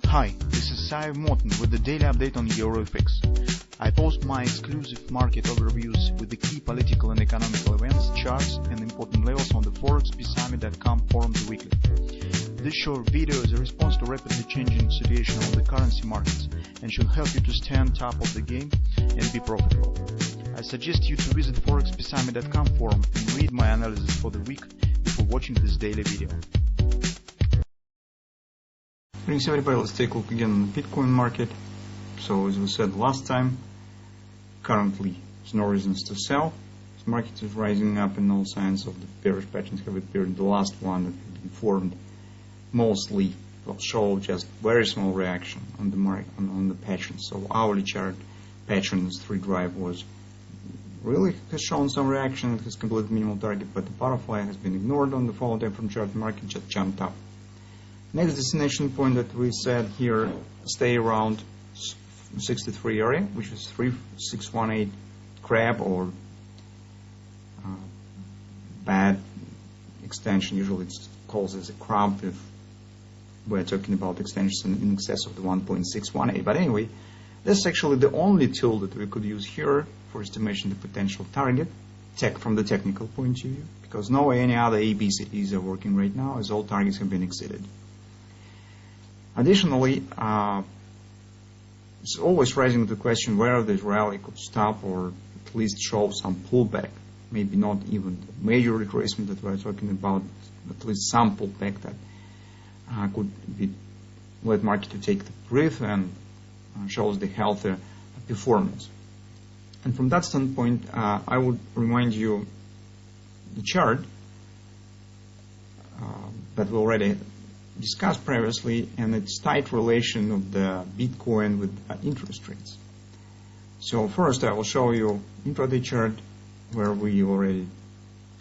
Hi, this is Sive Morten with the daily update on EuroFX. I post my exclusive market overviews with the key political and economical events, charts, and important levels on the ForexPeaceArmy.com forums weekly. This short video is a response to rapidly changing situation on the currency markets and should help you to stay on top of the game and be profitable. I suggest you to visit ForexPeaceArmy.com forum and read my analysis for the week before watching this daily video. Greetings everybody, let's take a look again on the Bitcoin market. So as we said last time, currently there's no reasons to sell. The market is rising up and all signs of the bearish patterns have appeared. The last one that has been formed mostly will show just very small reaction on the market, on the pattern. So hourly chart patterns 3 drive was really has shown some reaction. It has completed minimal target, but the butterfly has been ignored on the follow time from chart. The market just jumped up. Next destination point that we said here, stay around 63 area, which is 3618 crab or bad extension. Usually it's called as a crab if we're talking about extensions in excess of the 1.618. But anyway, this is actually the only tool that we could use here for estimation of the potential target from the technical point of view, because no any other ABCDs are working right now, as all targets have been exceeded. Additionally, it's always raising the question whether this rally could stop or at least show some pullback. Maybe not even the major retracement that we're talking about, at least some pullback that could be let market to take the breath and shows the healthier performance. And from that standpoint, I would remind you the chart that we already discussed previously, and its tight relation of the Bitcoin with interest rates. So first I will show you intraday chart where we already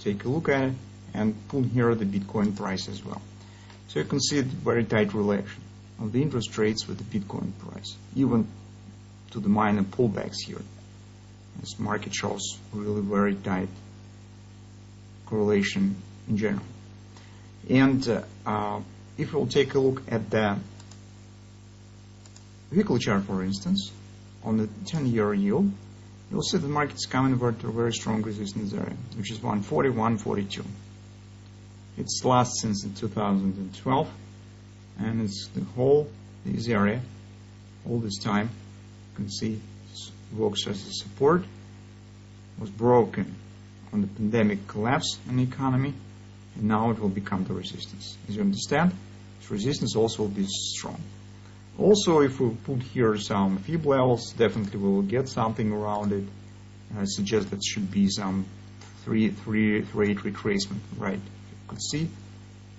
take a look at it and put here the Bitcoin price as well. So you can see the very tight relation of the interest rates with the Bitcoin price, even to the minor pullbacks here. This market shows really very tight correlation in general. And if we'll take a look at the weekly chart, for instance, on the 10-year yield, you'll see the market's coming over to a very strong resistance area, which is 140, 142. It's last since 2012, and it's the whole this area all this time. You can see it works as a support. Was broken on the pandemic collapse in the economy, and now it will become the resistance. As you understand, this resistance also will be strong. Also, if we put here some fib levels, definitely we will get something around it. I suggest that should be some 3.8 retracement, right? You could see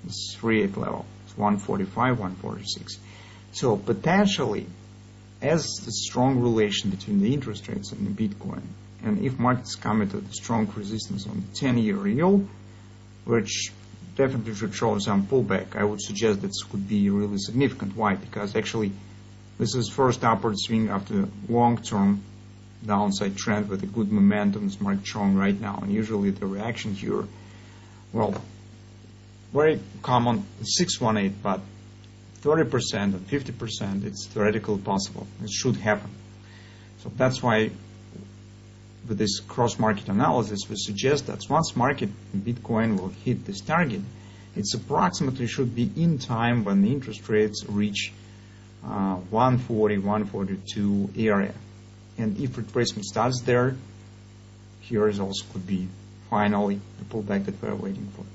this 3.8 level. It's 145, 146. So potentially, as the strong relation between the interest rates and the Bitcoin, and if markets come into the strong resistance on the 10-year yield, which definitely should show some pullback, I would suggest this could be really significant. Why? Because actually this is first upward swing after long-term downside trend with a good momentum this market showing right now. And usually the reaction here, well, very common 618, but 30% and 50%, it's theoretically possible. It should happen. So that's why with this cross-market analysis, we suggest that once market Bitcoin will hit this target, it's approximately should be in time when the interest rates reach 140, 142 area. And if retracement starts there, here is also could be finally the pullback that we're waiting for.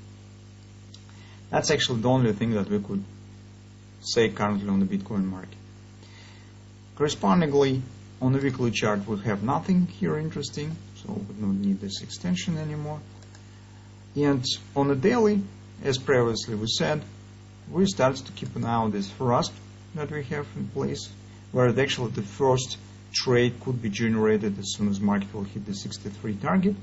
That's actually the only thing that we could say currently on the Bitcoin market. Correspondingly, on the weekly chart, we have nothing here interesting, so we don't need this extension anymore. And on the daily, as previously we said, we start to keep an eye on this thrust that we have in place, where actually the first trade could be generated as soon as market will hit the 63 target,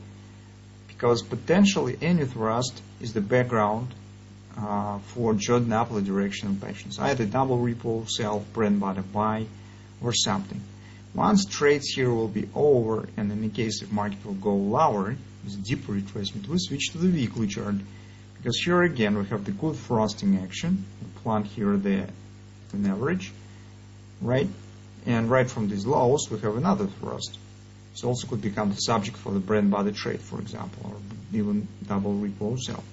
because potentially any thrust is the background for Jordan upward direction of patterns, either double ripple, sell, bread and butter buy, or something. Once trades here will be over, and in the case if market will go lower, with deeper retracement, we switch to the weekly chart, because here again we have the good thrusting action. We plant here an average, right? And right from these lows, we have another thrust. This also could become the subject for the bread and butter trade, for example, or even double repo sell.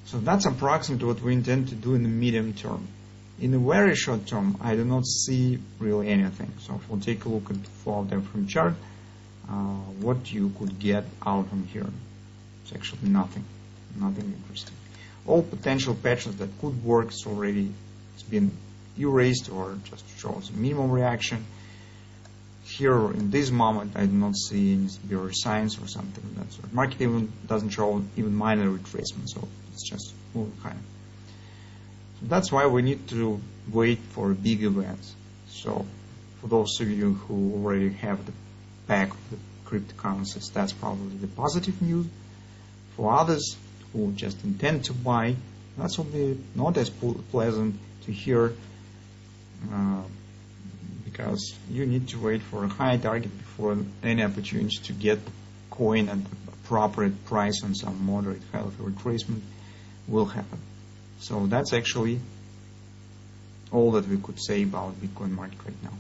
So that's approximately what we intend to do in the medium term. In the very short term, I do not see really anything. So if we'll take a look at the 4-hour frame chart, what you could get out from here, it's actually nothing interesting. All potential patterns that could work is already, it's been erased or just shows a minimum reaction. Here in this moment, I do not see any bearish signs or something of that sort. Market even doesn't show even minor retracement, so it's just moving higher. So that's why we need to wait for big events. So for those of you who already have the pack of the cryptocurrencies, that's probably the positive news. For others who just intend to buy, that's will be not as pleasant to hear, because you need to wait for a high target before any opportunity to get the coin at the appropriate price on some moderate healthy retracement will happen. So that's actually all that we could say about Bitcoin market right now.